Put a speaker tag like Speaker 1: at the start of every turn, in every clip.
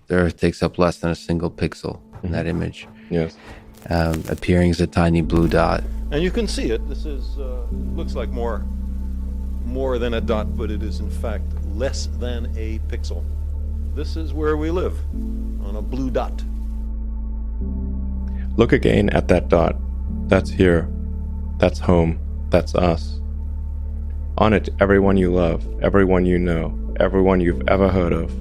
Speaker 1: the Earth takes up less than a single pixel in that image.
Speaker 2: Yes.
Speaker 1: Appearing as a tiny blue dot.
Speaker 3: And you can see it. This is looks like more than a dot, but it is in fact less than a pixel. This is where we live, on a blue dot.
Speaker 2: Look again at that dot. That's here. That's home. That's us. On it, everyone you love, everyone you know, everyone you've ever heard of,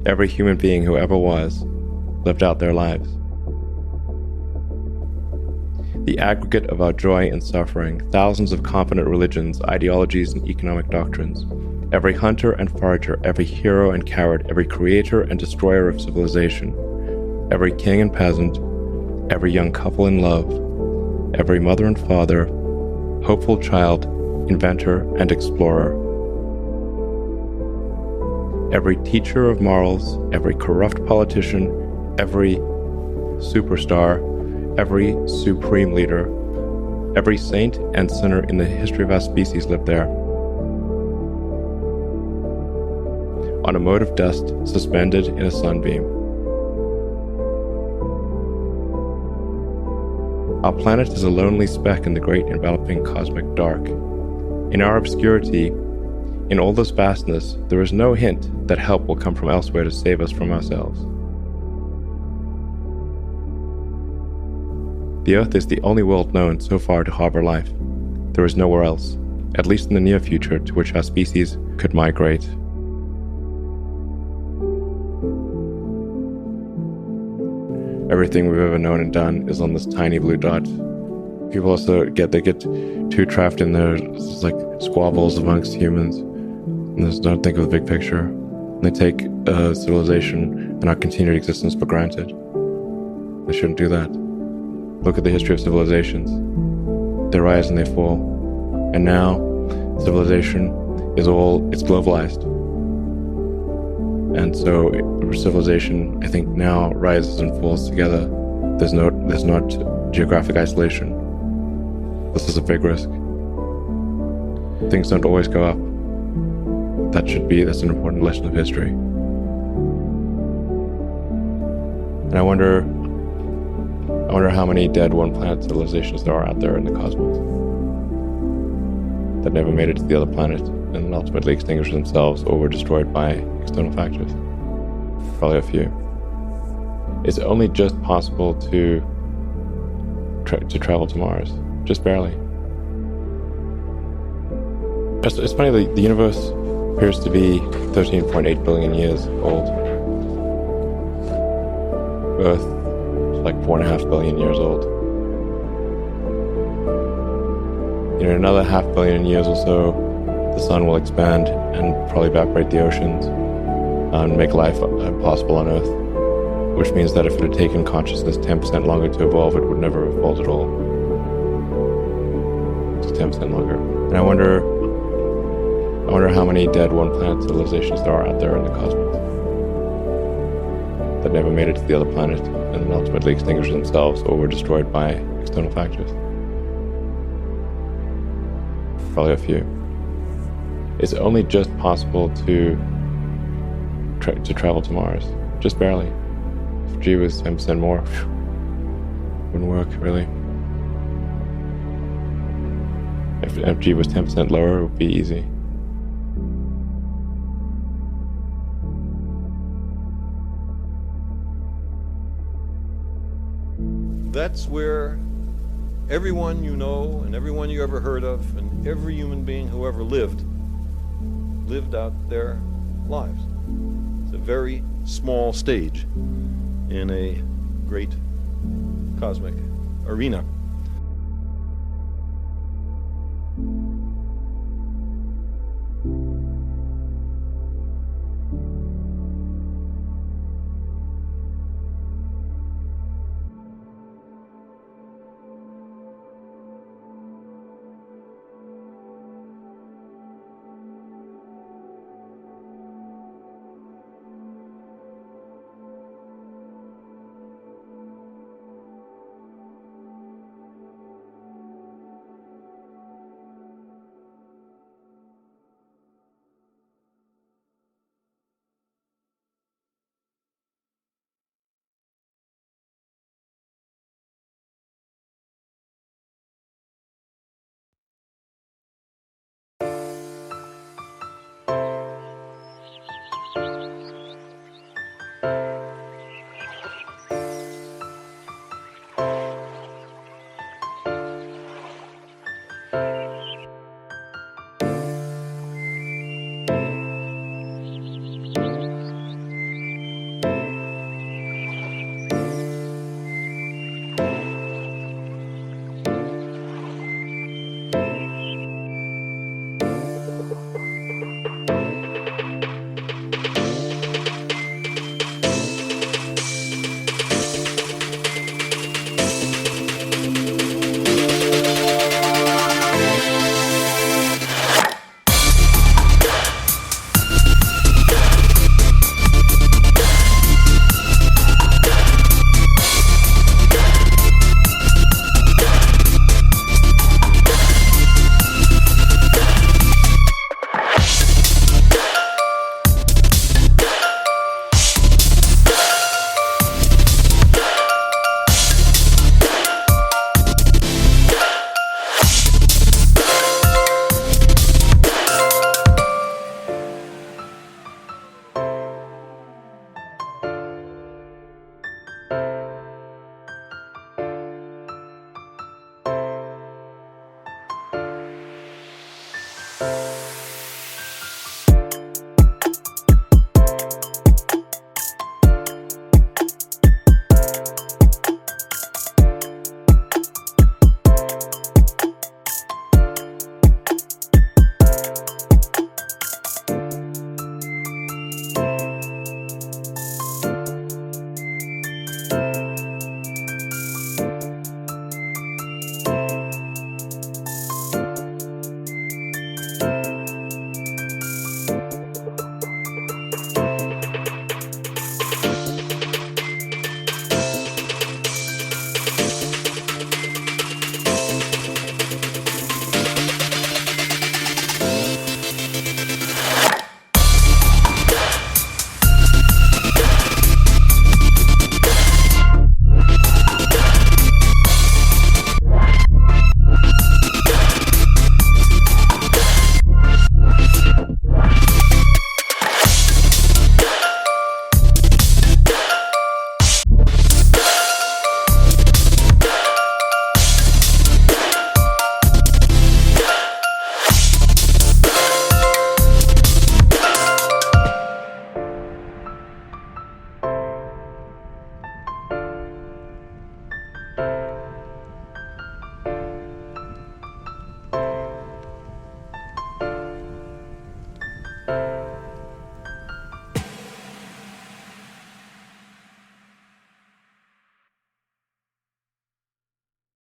Speaker 2: every human being who ever was, lived out their lives. The aggregate of our joy and suffering, thousands of competent religions, ideologies, and economic doctrines. Every hunter and forager, every hero and coward, every creator and destroyer of civilization, every king and peasant, every young couple in love, every mother and father, hopeful child, inventor and explorer. Every teacher of morals, every corrupt politician, every superstar, every supreme leader, every saint and sinner in the history of our species lived there. On a mote of dust suspended in a sunbeam. Our planet is a lonely speck in the great enveloping cosmic dark. In our obscurity, in all this vastness, there is no hint that help will come from elsewhere to save us from ourselves. The Earth is the only world known so far to harbor life. There is nowhere else, at least in the near future, to which our species could migrate. Everything we've ever known and done is on this tiny blue dot. People also get too trapped in their squabbles amongst humans, and they don't think of the big picture. And they take civilization and our continued existence for granted. They shouldn't do that. Look at the history of civilizations. They rise and they fall. And now, civilization it's globalized. And so civilization, I think, now rises and falls together. There's not geographic isolation. This is a big risk. Things don't always go up. That's an important lesson of history. And I wonder how many dead one-planet civilizations there are out there in the cosmos that never made it to the other planet and ultimately extinguished themselves or were destroyed by external factors. Probably a few. It's only just possible to travel to Mars, just barely. It's funny, the universe appears to be 13.8 billion years old. Earth is like 4.5 billion years old. In another 500 million years or so, the sun will expand and probably evaporate the oceans and make life impossible on Earth, which means that if it had taken consciousness 10% longer to evolve, it would never have evolved at all. Just 10% longer. And I wonder how many dead one-planet civilizations there are out there in the cosmos that never made it to the other planet and ultimately extinguished themselves or were destroyed by external factors. Probably a few. It's only just possible to travel to Mars, just barely. If G was 10% more, wouldn't work really. If G was 10% lower, it would be easy.
Speaker 3: That's where everyone you know and everyone you ever heard of and every human being who ever lived out their lives. It's a very small stage in a great cosmic arena.